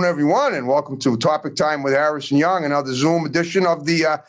Everyone, and welcome to Topic Time with Harrison Young, another Zoom edition of the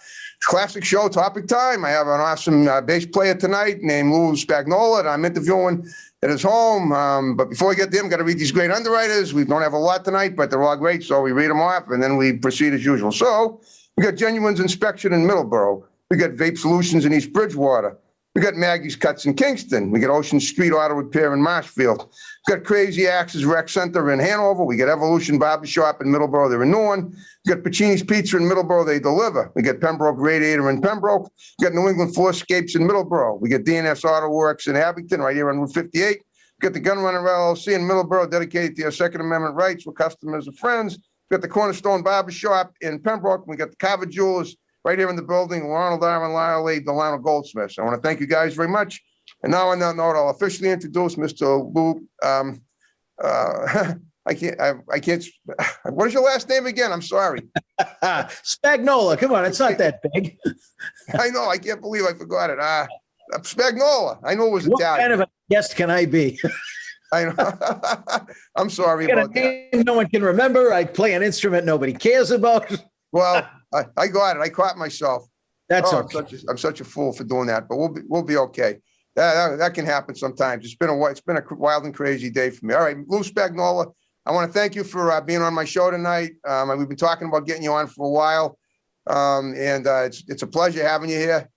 classic show Topic Time. I have an awesome bass player tonight named Lou Spagnola that I'm interviewing at his home. But before we get to him, got to read these great underwriters. We don't have a lot tonight, but they're all great, so we read them off, and then we proceed as usual. So we got Genuine's Inspection in Middleborough. We got Vape Solutions in East Bridgewater. We got Maggie's Cuts in Kingston. We got Ocean Street Auto Repair in Marshfield. We got Crazy Axes Rec Center in Hanover. We got Evolution Barbershop in Middleborough. They're in Newark. We got Pacini's Pizza in Middleborough. They deliver. We got Pembroke Radiator in Pembroke. We got New England Floorscapes in Middleborough. We got DNS Auto Works in Abington, right here on Route 58. We got the Gun Runner LLC in Middleborough, dedicated to your Second Amendment rights with customers and friends. We got the Cornerstone Barbershop in Pembroke. We got the Carver Jewelers right here in the building, Ronald Aaron Lyle, Delano Goldsmiths. I want to thank you guys very much. And now on that note, I'll officially introduce Mr. Lou. I can't. What is your last name again? I'm sorry. Spagnola. Come on, it's not that big. I know. I can't believe I forgot it. Spagnola. I know it was What Italian. kind of a guest can I be? I know. I'm sorry about that. No one can remember. I play an instrument nobody cares about. Well, I got it. I caught myself. That's okay. I'm such a fool for doing that, but we'll be okay. That can happen sometimes. It's been a wild and crazy day for me. All right, Lou Spagnola, I want to thank you for being on my show tonight. We've been talking about getting you on for a while, and it's a pleasure having you here.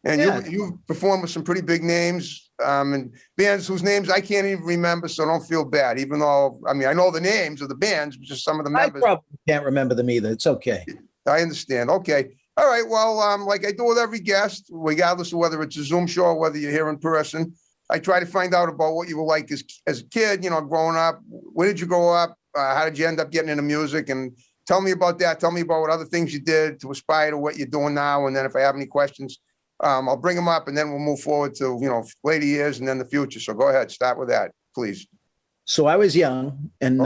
And you performed with some pretty big names and bands whose names I can't even remember, so don't feel bad. Even though, I know the names of the bands, just some of the members. I probably can't remember them either. It's okay. I understand. Okay. All right. Well, like I do with every guest, regardless of whether it's a Zoom show or whether you're here in person, I try to find out about what you were like as a kid, growing up. Where did you grow up? How did you end up getting into music? And tell me about that. Tell me about what other things you did to aspire to what you're doing now. And then if I have any questions, I'll bring them up, and then we'll move forward to, later years and then the future. So go ahead. Start with that, please. So I was young, and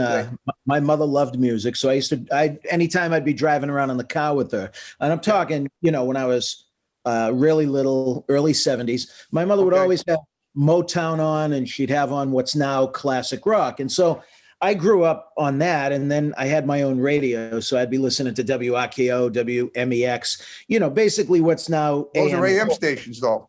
my mother loved music. So anytime I'd be driving around in the car with her, and I'm talking, when I was really little, early 70s, my mother would always have Motown on, and she'd have on what's now classic rock. And so I grew up on that, and then I had my own radio. So I'd be listening to WRKO, WMEX, basically what's now Those are AM stations, though.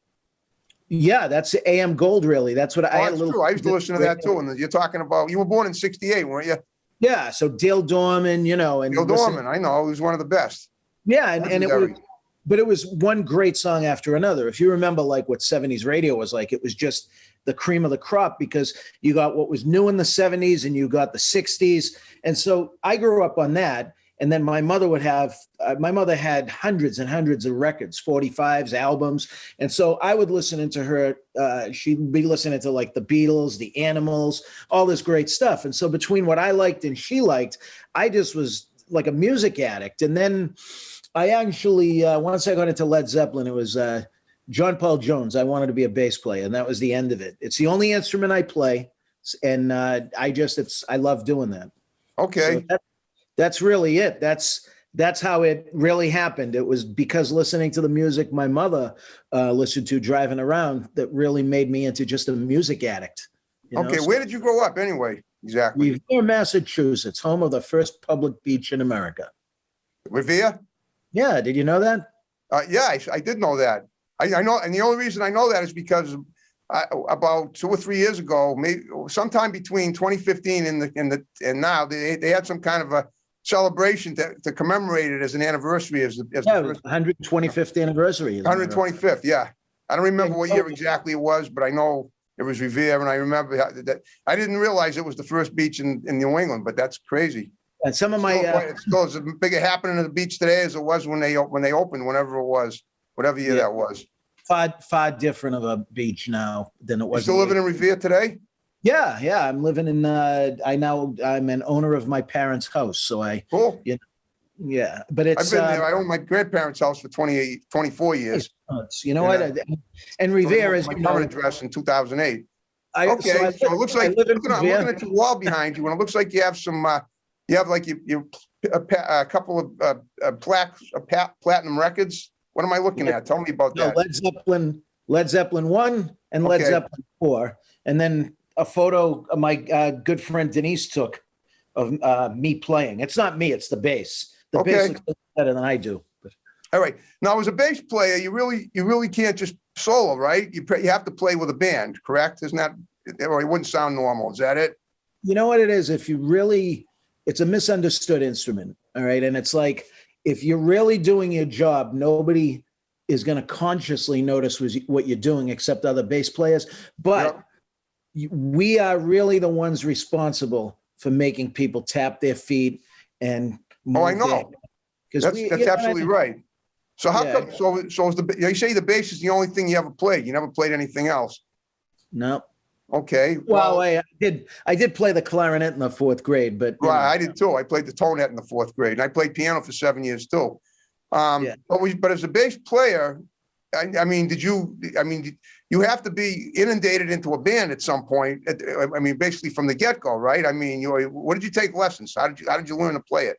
Yeah, that's AM Gold, really. That's what I had. True. I used to listen to that too. And you're talking about, you were born in '68, weren't you? Yeah. So Dale Dorman, and Dale Dorman, I know, he was one of the best. Yeah, it was one great song after another. If you remember, like what '70s radio was like, it was just the cream of the crop, because you got what was new in the '70s and you got the '60s, and so I grew up on that. And then my mother would have, my mother had hundreds and hundreds of records, 45s, albums. And so I would listen to her. She'd be listening to like the Beatles, the Animals, all this great stuff. And so between what I liked and she liked, I just was like a music addict. And then I actually, once I got into Led Zeppelin, it was John Paul Jones. I wanted to be a bass player, and that was the end of it. It's the only instrument I play. And I love doing that. Okay. So that's really it. That's how it really happened. It was because listening to the music my mother listened to driving around that really made me into just a music addict. Okay, where did you grow up anyway? Exactly. Revere, Massachusetts, home of the first public beach in America. Revere? Yeah, did you know that? Yeah, I did know that. I know, and the only reason I know that is because about 2 or 3 years ago, maybe sometime between 2015 and now, they had some kind of a celebration to commemorate it as an anniversary. As it was 125th anniversary. 125th, yeah. I don't remember what year exactly it was, but I know it was Revere, and I remember that. I didn't realize it was the first beach in New England, but that's crazy. And some of my it's still as big a happening at the beach today as it was when they opened, whenever it was, whatever year that was. Far different of a beach now than it was. You still living in Revere today? Yeah. I'm living in. I'm an owner of my parents' house, so cool. Yeah, but I've it's been there. I owned my grandparents' house for 28, 24 years. you know what? And, And Revere, as my you know, current address in 2008. I Okay, so it looks I like, live in I'm looking Revere. at your wall behind you, and it looks like you have some, you have like a couple of platinum records. What am I looking at? Tell me about No, that. Led Zeppelin 1 and Led Okay. Zeppelin 4. And then a photo my good friend Denise took of me playing. It's not me, it's the bass. The bass Okay. looks better than I do. But All right. Now, as a bass player, you really can't just solo, right? You have to play with a band, correct? Isn't that, or it wouldn't sound normal. Is that it? you know what it is? It's a misunderstood instrument. All right. And it's like, if you're really doing your job, nobody is going to consciously notice what you're doing except other bass players. But we are really the ones responsible for making people tap their feet and move. Oh, I know. That's absolutely right. So how come? So is you say the bass is the only thing you ever played? You never played anything else? No. Okay. Well, I did play the clarinet in the fourth grade, but right, I did too. I played the tonenet in the fourth grade, and I played piano for 7 years too. But as a bass player, I mean, you have to be inundated into a band at some point. I mean, basically from the get-go, right? I mean, what did you take lessons? How did you learn to play it?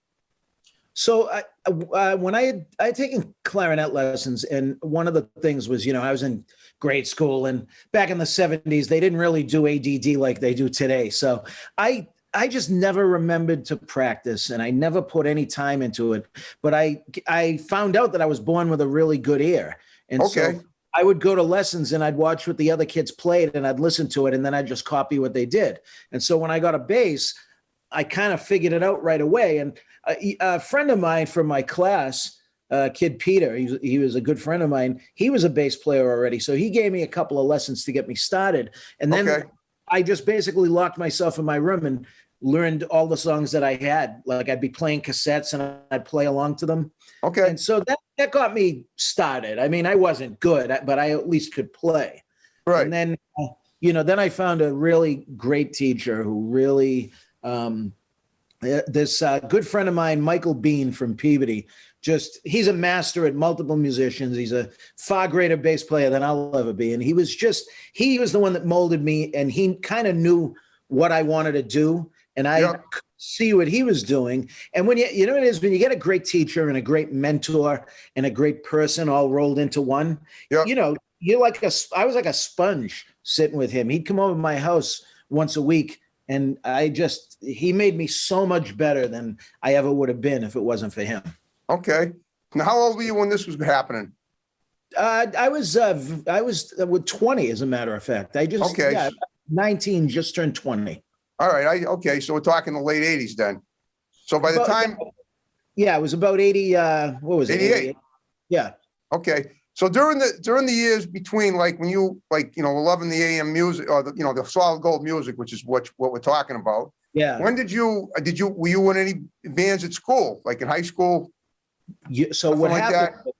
So when I had taken clarinet lessons, and one of the things was, I was in grade school, and back in the 70s, they didn't really do ADD like they do today. So I just never remembered to practice, and I never put any time into it. But I found out that I was born with a really good ear. And so I would go to lessons and I'd watch what the other kids played and I'd listen to it, and then I'd just copy what they did. And so when I got a bass, I kind of figured it out right away. And a friend of mine from my class, Kid Peter, he was a good friend of mine. He was a bass player already. So he gave me a couple of lessons to get me started. And then I just basically locked myself in my room and learned all the songs that I had. Like I'd be playing cassettes and I'd play along to them. Okay. And so that got me started. I mean, I wasn't good, but I at least could play. Right. And then, then I found a really great teacher who really, this good friend of mine, Michael Bean from Peabody, he's a master at multiple musicians. He's a far greater bass player than I'll ever be. And he was the one that molded me, and he kind of knew what I wanted to do. And I could see what he was doing. And when you know what it is, when you get a great teacher and a great mentor and a great person all rolled into one, you're like I was like a sponge sitting with him. He'd come over to my house once a week, and he made me so much better than I ever would have been if it wasn't for him. Okay. Now, how old were you when this was happening? I was with 20, as a matter of fact. 19, just turned 20. All right. So we're talking the late 80s then. So by the time. Yeah, it was about 80. What was it? 88. Yeah. Okay. So during the years between, like, when you loving the AM music, or the solid gold music, which is what we're talking about. Yeah. When were you in any bands at school, like in high school? So what happened?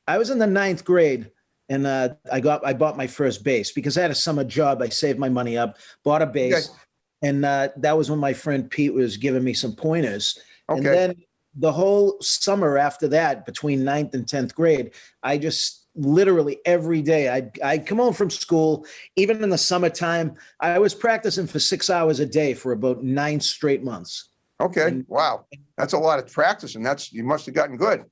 I was in the 9th grade, and I bought my first bass because I had a summer job. I saved my money up, bought a bass. Okay. And that was when my friend Pete was giving me some pointers. Okay. And then the whole summer after that, between 9th and 10th grade, I just literally every day I'd come home from school. Even in the summertime, I was practicing for 6 hours a day for about 9 straight months. Okay. Wow. That's a lot of practicing. You must have gotten good.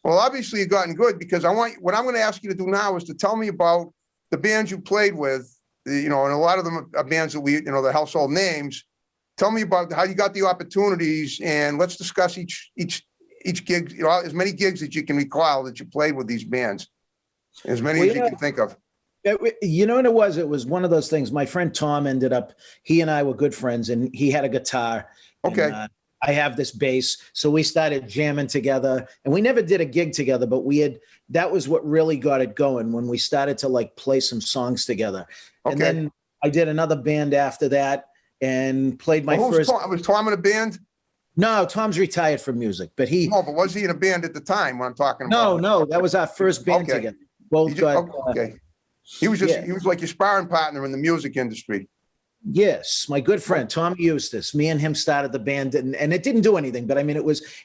Well, obviously you've gotten good, because what I'm going to ask you to do now is to tell me about the bands you played with. And a lot of them are bands that the household names. Tell me about how you got the opportunities, and let's discuss each gig, as many gigs that you can recall that you played with these bands, as many as you can think of. You know what it was? It was one of those things. My friend Tom he and I were good friends, and he had a guitar. Okay. And, I have this bass. So we started jamming together, and we never did a gig together, but that was what really got it going, when we started to play some songs together. Okay. And then I did another band after that and played my first. Was Tom in a band? No, Tom's retired from music, but but was he in a band at the time when I'm talking about? No, that was our first band together. Both He was like your sparring partner in the music industry. Yes, my good friend Tommy Eustace. Me and him started the band, and it didn't do anything, but I mean,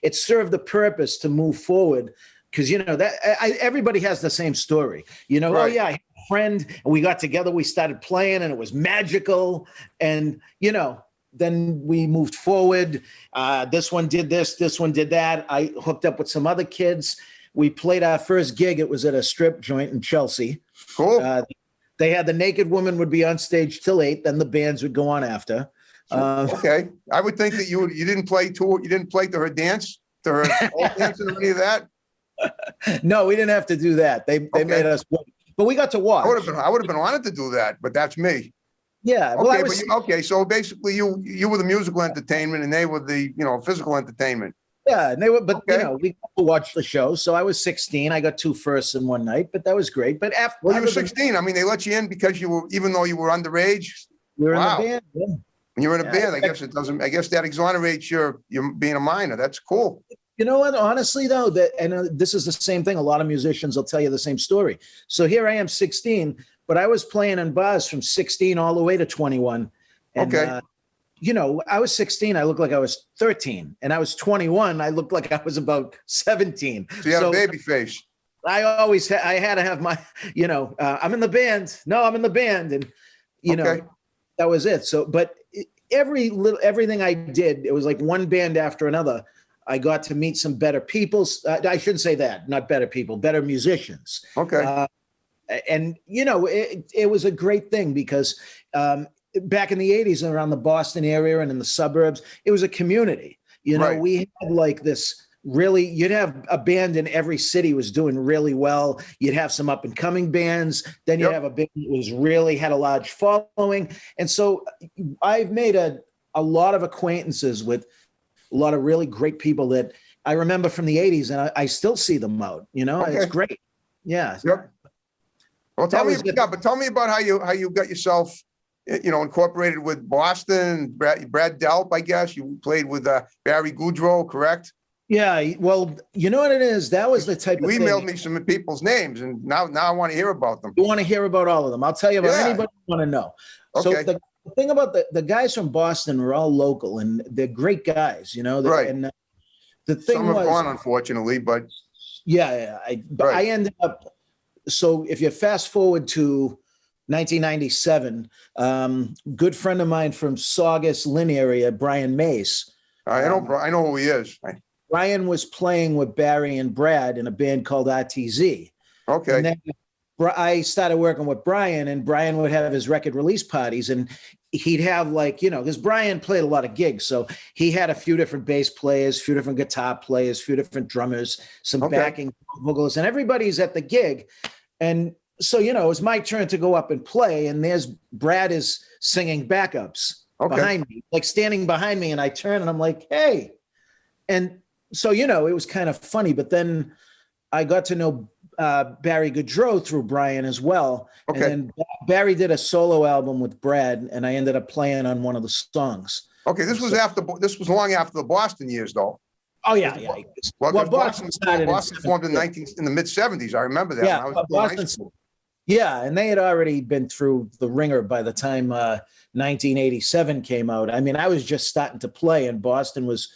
it served the purpose to move forward because everybody has the same story. Oh Right. yeah, I had a friend, and we got together, we started playing, and it was magical, and then we moved forward. This one did this one did that. I hooked up with some other kids. We played our first gig. It was at a strip joint in Chelsea. Cool. They had the naked woman would be on stage till 8, then the bands would go on after. Okay. I would think that you didn't play to her dance, to her old dancing or any of that. No, we didn't have to do that. They made us wait. But we got to watch. I would have been honored to do that, but that's me. Yeah. Well, Okay, so basically you were the musical entertainment and they were the, physical entertainment. Yeah, and we got Okay. to watch the show. So I was 16. I got 2 firsts in one night, but that was great. But after Well, you were 16. I mean, they let you in because even though you were underage. we were Wow. in the band. Yeah. When you're in a band, I guess that exonerates your being a minor. That's cool. You know what? Honestly, though, this is the same thing. A lot of musicians will tell you the same story. So here I am, 16, but I was playing in bars from 16 all the way to 21. And, Okay. I was 16. I looked like I was 13, and I was 21. I looked like I was about 17. So you had a baby face. I had to have my, I'm in the band. No, I'm in the band, and Okay. that was it. So, but everything I did, it was like one band after another. I got to meet some better people. I shouldn't say that, not better people, better musicians. Okay. And it was a great thing because back in the 80s around the Boston area and in the suburbs, it was a community. Right. We had like this really, you'd have a band in every city was doing really well. You'd have some up and coming bands. Then you'd Yep. have a band that was really had a large following. And so I've made a lot of acquaintances with a lot of really great people that I remember from the 80s, and I still see them out. Okay. It's great. Yeah. Yep. Well, tell me about how you got yourself, incorporated with Boston. Brad Delp, I guess you played with Barry Goudreau, correct? Yeah. Well, you know what it is? That was the type You of thing. emailed me some people's names, and now I want to hear about them. You want to hear about all of them? I'll tell you about Yeah. anybody you want to know. Okay. So the thing about the guys from Boston were all local, and they're great guys. Right. And the thing Some have was, gone, unfortunately, but yeah, Right. I ended up. So if you fast forward to 1997, good friend of mine from Saugus, Lynn area, Brian Mace. I know who he is. Brian was playing with Barry and Brad in a band called RTZ. Okay. And then I started working with Brian, and Brian would have his record release parties, and he'd have because Brian played a lot of gigs. So he had a few different bass players, a few different guitar players, a few different drummers, some Okay. backing vocalists, and everybody's at the gig. And so, it was my turn to go up and play, and there's Brad is singing backups behind me, like standing behind me, and I turn and I'm like, hey. And so, it was kind of funny, but then I got to know Barry Goudreau through Brian as well. Okay. And then Barry did a solo album with Brad, and I ended up playing on one of the songs. Okay. This was long after the Boston years, though. Oh yeah. Well, Well, 'cause Boston started Boston formed in the mid '70s. I remember that. Yeah, when I was in high Boston- school. Yeah, and they had already been through the ringer by the time 1987 came out. I mean, I was just starting to play, and Boston was,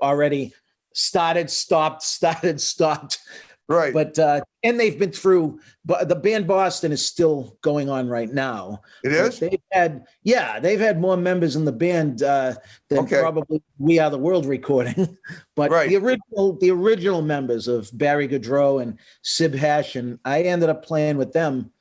already started, stopped. Right. But and they've been through. But the band Boston is still going on right now. It is? They've had more members in the band than Okay. probably We Are the World recording. But Right. the original members of Barry Goudreau and Sib Hash, and I ended up playing with them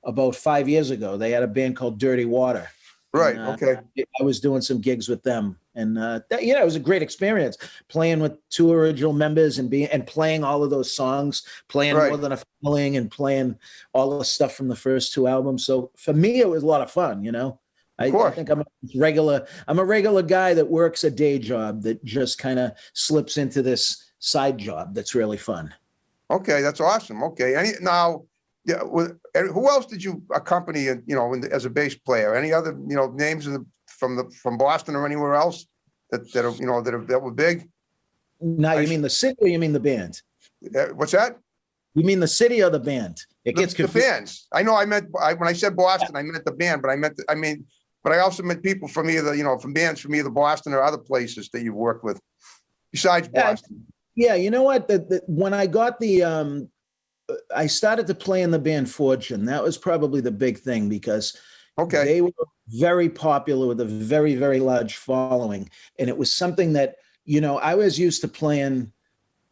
about 5 years ago. They had a band called Dirty Water. Right. And, Okay. I was doing some gigs with them, and it was a great experience playing with 2 original members and playing all of those songs, playing Right. More Than a Feeling, and playing all the stuff from the first 2 albums. So for me, it was a lot of fun. I course. think I'm a regular guy that works a day job that just kind of slips into this side job that's really fun. Okay. That's awesome. Okay. Yeah. Who else did you accompany? As a bass player, any other names from Boston or anywhere else that were big? Now, you mean the city or you mean the band? What's that? You mean the city or the band? It gets The confusing. bands. I know. When I said Boston, I meant the band, but I mean but I also met people from either, from bands from either Boston or other places that you've worked with besides Boston. Yeah, you know what? When I got I started to play in the band Fortune. That was probably the big thing because they were very popular with a very, very large following. And it was something that, I was used to playing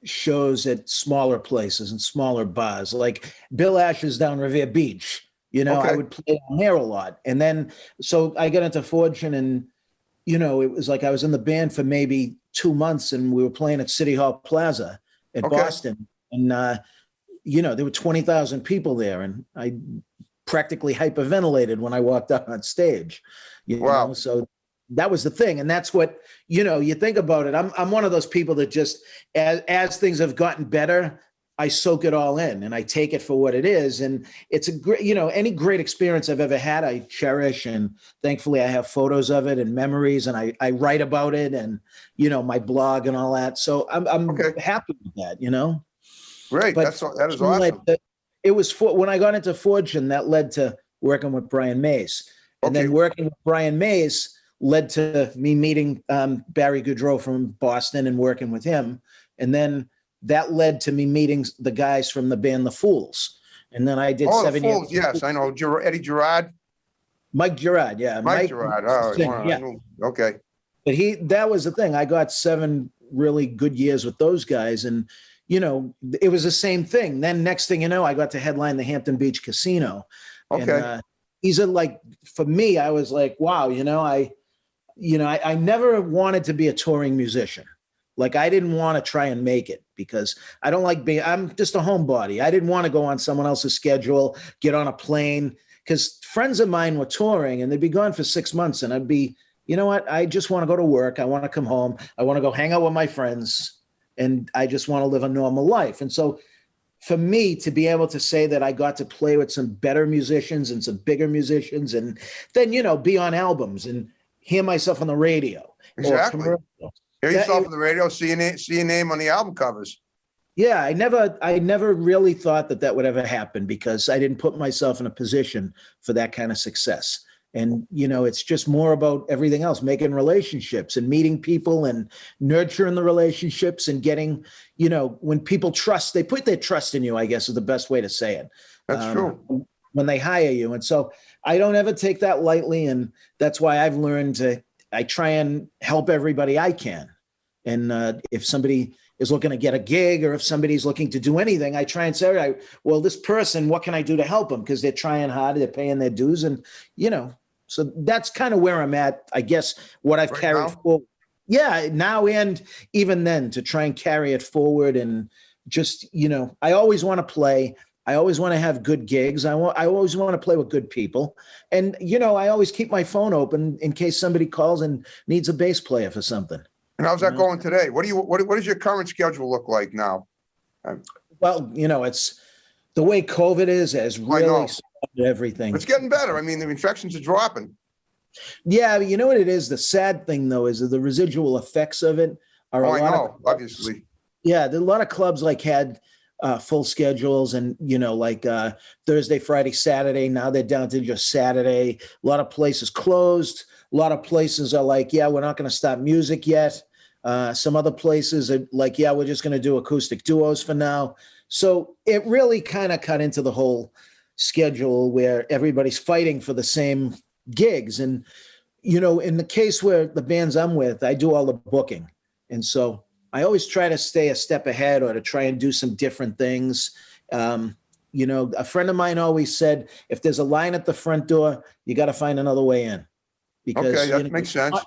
shows at smaller places and smaller bars, like Bill Asher's down Revere Beach. I would play on there a lot. And then, so I got into Fortune and, it was like I was in the band for maybe 2 months and we were playing at City Hall Plaza at Boston. And, there were 20,000 people there and I practically hyperventilated when I walked out on stage, Wow. So that was the thing. And that's what, you think about it. I'm one of those people that just, as things have gotten better, I soak it all in and I take it for what it is. And it's a great, any great experience I've ever had, I cherish. And thankfully I have photos of it and memories and I write about it and, my blog and all that. So I'm happy with that, Great. But that is awesome. It was when I got into Fortune, that led to working with Brian Mays. And then working with Brian Mays led to me meeting Barry Goudreau from Boston and working with him. And then that led to me meeting the guys from the band The Fools. And then I did 7 years. Fools, yes, I know. Eddie Gerard. Mike Gerard, yeah. Mike Gerard. Okay. But that was the thing. I got 7 really good years with those guys. And, it was the same thing. Then next thing you know, I got to headline the Hampton Beach Casino. Okay. And for me, I was like, wow, I never wanted to be a touring musician. Like I didn't want to try and make it because I don't like I'm just a homebody. I didn't want to go on someone else's schedule, get on a plane, because friends of mine were touring and they'd be gone for 6 months and I'd be, you know what? I just want to go to work. I want to come home. I want to go hang out with my friends and I just want to live a normal life. And so for me to be able to say that I got to play with some better musicians and some bigger musicians and then, be on albums and hear myself on the radio. Exactly. Hear yourself on the radio, see your name on the album covers. Yeah, I never really thought that would ever happen because I didn't put myself in a position for that kind of success. And, it's just more about everything else, making relationships and meeting people and nurturing the relationships and getting, when people they put their trust in you, I guess is the best way to say it. That's true. When they hire you. And so I don't ever take that lightly. And that's why I've learned I try and help everybody I can. And if somebody is looking to get a gig or if somebody's looking to do anything, I try and say, well, this person, what can I do to help them? Because they're trying hard, they're paying their dues. And, so that's kind of where I'm at, I guess, what I've carried forward. Yeah, now and even then to try and carry it forward and just, I always want to play. I always want to have good gigs. I always want to play with good people. And, I always keep my phone open in case somebody calls and needs a bass player for something. And how's that going today? What does your current schedule look like now? Well, it's the way COVID has really started everything. It's getting better. I mean, the infections are dropping. Yeah, you know what it is? The sad thing, though, is that the residual effects of it are obviously. Yeah, a lot of clubs had full schedules and, Thursday, Friday, Saturday. Now they're down to just Saturday. A lot of places closed. A lot of places are like, yeah, we're not going to stop music yet. Some other places are like, yeah, we're just going to do acoustic duos for now. So it really kind of cut into the whole schedule where everybody's fighting for the same gigs. And, in the case where the bands I'm with, I do all the booking. And so I always try to stay a step ahead or to try and do some different things. A friend of mine always said, if there's a line at the front door, you got to find another way in. Because that makes sense.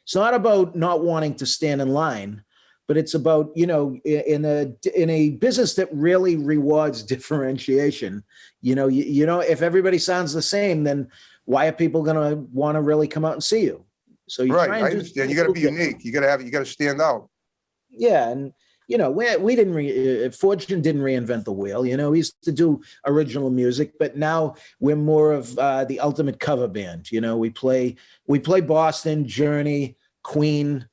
It's not about not wanting to stand in line, but it's about, in a business that really rewards differentiation, if everybody sounds the same, then why are people going to want to really come out and see you? So you I understand. You got to be unique. You got to stand out. Yeah. And, we didn't, Fortune didn't reinvent the wheel. We used to do original music, but now we're more of the ultimate cover band. We play Boston, Journey, Queen,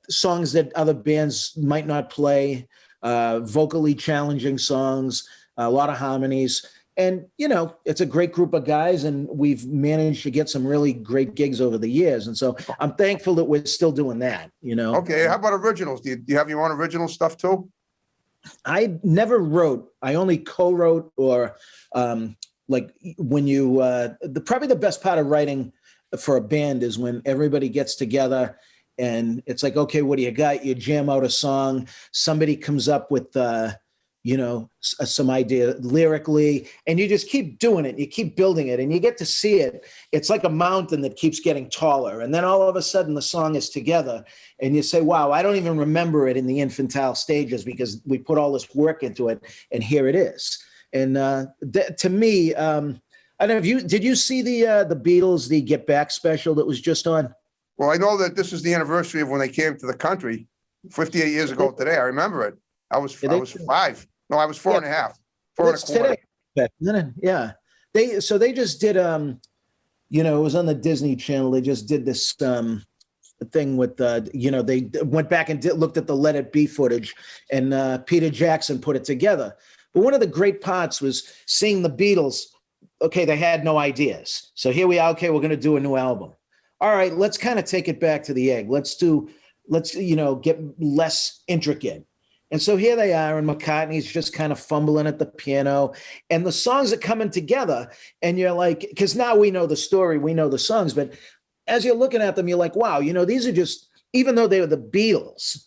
songs that other bands might not play, vocally challenging songs, a lot of harmonies. And, you know, it's a great group of guys, and we've managed to get some really great gigs over the years. And so I'm thankful that we're still doing that, you know. Okay, how about originals? Do you have your own original stuff too? I never wrote. I only co-wrote, or like when you probably the best part of writing for a band is when everybody gets together and it's like, okay, what do you got? You jam out a song. Somebody comes up with you know, some idea lyrically, and you just keep doing it. You keep building it, and you get to see it. It's like a mountain that keeps getting taller. And then all of a sudden the song is together, and you say, wow, I don't even remember it in the infantile stages because we put all this work into it, and here it is. And to me, I don't know if did you see the Beatles, the Get Back special that was just on? Well, I know that this is the anniversary of when they came to the country 58 years ago today. I remember it. I was 5. No, I was 4 and a half. 4 and a quarter. Today. Yeah. They just did you know, it was on the Disney Channel. They just did this thing with you know, they went back and looked at the Let It Be footage, and Peter Jackson put it together. But one of the great parts was seeing the Beatles. Okay, they had no ideas. So here we are. Okay, we're going to do a new album. All right, let's kind of take it back to the egg. Let's you know, get less intricate. And so here they are, and McCartney's just kind of fumbling at the piano, and the songs are coming together, and you're like, because now we know the story, we know the songs, but as you're looking at them, you're like, wow, you know, these are just, even though they were the Beatles,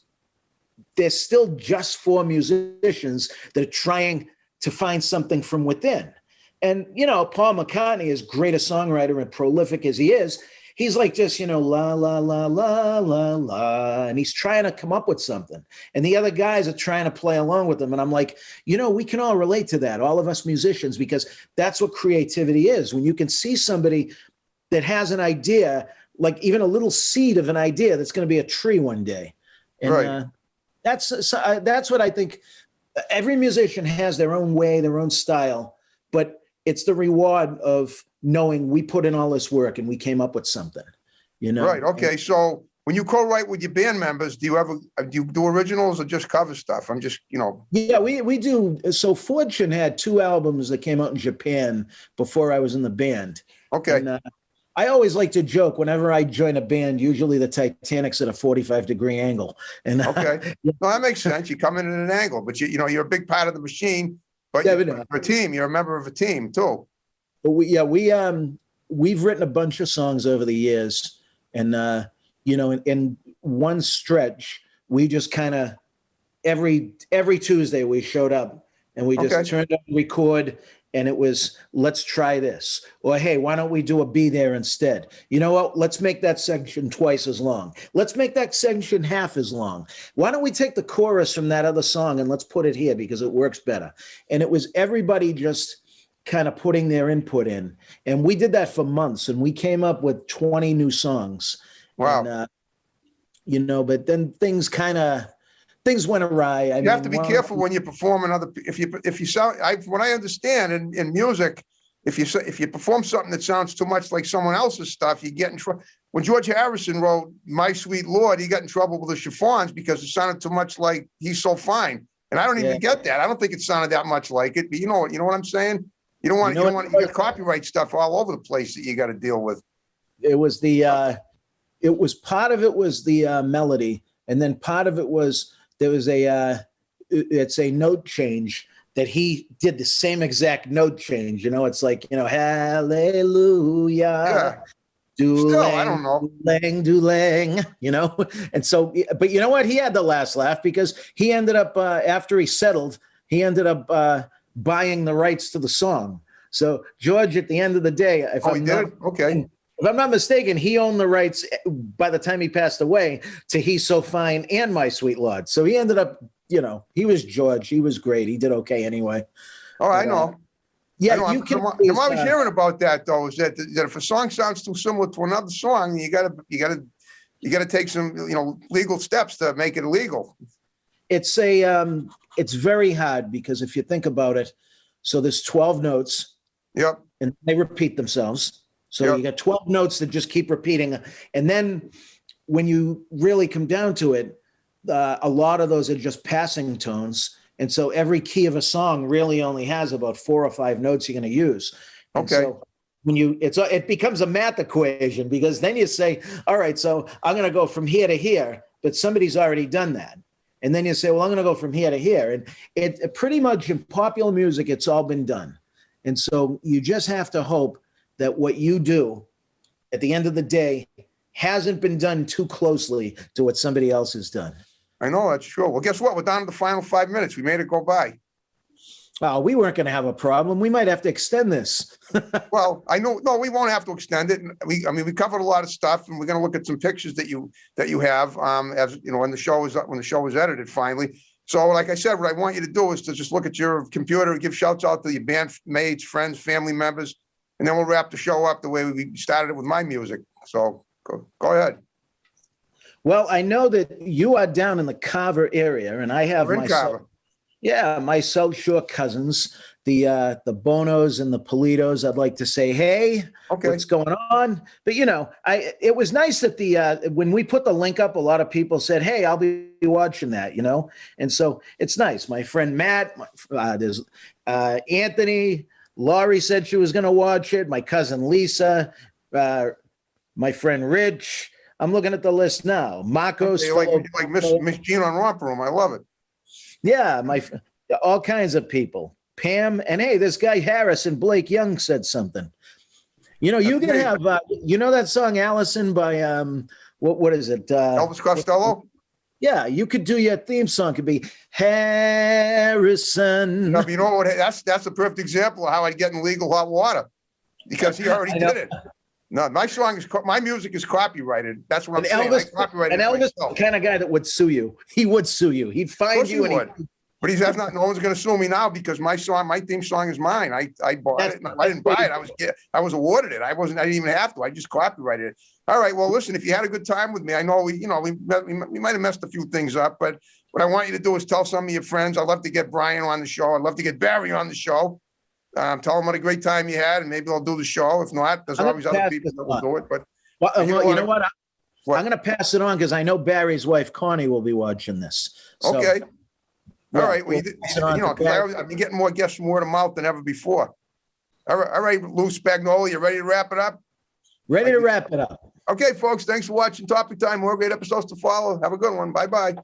they're still just 4 musicians that are trying to find something from within. And, you know, Paul McCartney, as great a songwriter and prolific as he is, he's like just, you know, la, la, la, la, la, la, and he's trying to come up with something. And the other guys are trying to play along with him. And I'm like, you know, we can all relate to that, all of us musicians, because that's what creativity is. When you can see somebody that has an idea, like even a little seed of an idea that's going to be a tree one day. And right. That's what I think. Every musician has their own way, their own style, but it's the reward of knowing we put in all this work and we came up with something, you know? Right. Okay. So when you co-write with your band members, do you do originals or just cover stuff? I'm just, you know. Yeah, we do. So Fortune had 2 albums that came out in Japan before I was in the band. Okay. And, I always like to joke whenever I join a band, usually the Titanic's at a 45-degree angle. And okay. No, that makes sense. You come in at an angle, but you know, you're a big part of the machine, but you're a team. You're a member of a team too. But we've written a bunch of songs over the years, and you know, in one stretch, we just kind of every Tuesday we showed up and we just turned up and record, and it was, let's try this, or hey, why don't we do a B there instead? You know what? Let's make that section twice as long. Let's make that section half as long. Why don't we take the chorus from that other song and let's put it here because it works better? And it was everybody just kind of putting their input in. And we did that for months, and we came up with 20 new songs. Wow. And, you know, but then things went awry. You have to be careful when you perform another. If you sound, what I understand in music, if you perform something that sounds too much like someone else's stuff, you get in trouble. When George Harrison wrote "My Sweet Lord," he got in trouble with the Chiffons because it sounded too much like "He's So Fine," and I don't even get that. I don't think it sounded that much like it. But you know what I'm saying? You don't want you got copyright stuff all over the place that you got to deal with. It was part of it was the melody, and then part of it was. There was it's a note change that he did the same exact note change. You know, it's like, you know, hallelujah. Yeah. Still, I don't know. Dulang, you know? And so, but you know what? He had the last laugh because he ended up, after he settled, he ended up buying the rights to the song. So George, at the end of the day, if I'm not mistaken, he owned the rights by the time he passed away to "He's So Fine" and "My Sweet Lord." So he ended up, you know, he was George. He was great. He did okay anyway. Oh, I know. Yeah, I'm always hearing about that though. Is that if a song sounds too similar to another song, you gotta take some, you know, legal steps to make it illegal. It's very hard because if you think about it, so there's 12 notes. Yep. And they repeat themselves. So you got 12 notes that just keep repeating. And then when you really come down to it, a lot of those are just passing tones. And so every key of a song really only has about 4 or 5 notes you're going to use. And Okay. so when it becomes a math equation, because then you say, all right, so I'm going to go from here to here, but somebody's already done that. And then you say, well, I'm going to go from here to here. And it pretty much in popular music, it's all been done. And so you just have to hope that what you do at the end of the day hasn't been done too closely to what somebody else has done. I know, that's true. Well, guess what? We're down to the final 5 minutes. We made it go by. Oh, we weren't going to have a problem. We might have to extend this. Well, I know, no, we won't have to extend it. We covered a lot of stuff, and we're going to look at some pictures that you have, as you know, when the show was edited finally. So, like I said, what I want you to do is to just look at your computer and give shouts out to your bandmates, friends, family members, and then we'll wrap the show up the way we started it with my music. So, go ahead. Well, I know that you are down in the Carver area, and I have my South Shore cousins, the Bonos and the Politos. I'd like to say, hey, okay, what's going on? But it was nice that when we put the link up, a lot of people said, hey, I'll be watching that, and so it's nice. My friend Matt, there's Anthony, Laurie said she was going to watch it. My cousin Lisa, my friend Rich. I'm looking at the list now. Marcos, like Miss Jean on Romper Room. I love it. Yeah, all kinds of people. Pam, and hey, this guy Harris and Blake Young said something. You can have that song Allison by what is it? Elvis Costello. Yeah, you could do your theme song. Could be Harrison. No, but you know what? That's a perfect example of how I'd get in legal hot water, because he already did it. No, my music is copyrighted. That's what I'm saying. Elvis is the kind of guy that would sue you. He would sue you. He'd find you. But no one's going to sue me now, because my theme song is mine. I bought it. I didn't buy it. I was awarded it. I didn't even have to. I just copyrighted it. All right. Well, listen, if you had a good time with me, I know we might have messed a few things up, but what I want you to do is tell some of your friends. I'd love to get Brian on the show. I'd love to get Barry on the show. Tell them what a great time you had, and maybe they'll do the show. If not, there's always other people that will do it. But you know what? I'm going to pass it on, because I know Barry's wife Connie will be watching this. So, okay. Yeah, all right. Well, I've been getting more guests from word of mouth than ever before. All right, Lou Spagnola, you ready to wrap it up? Ready to wrap it up. Okay, folks. Thanks for watching Topic Time. More great episodes to follow. Have a good one. Bye-bye.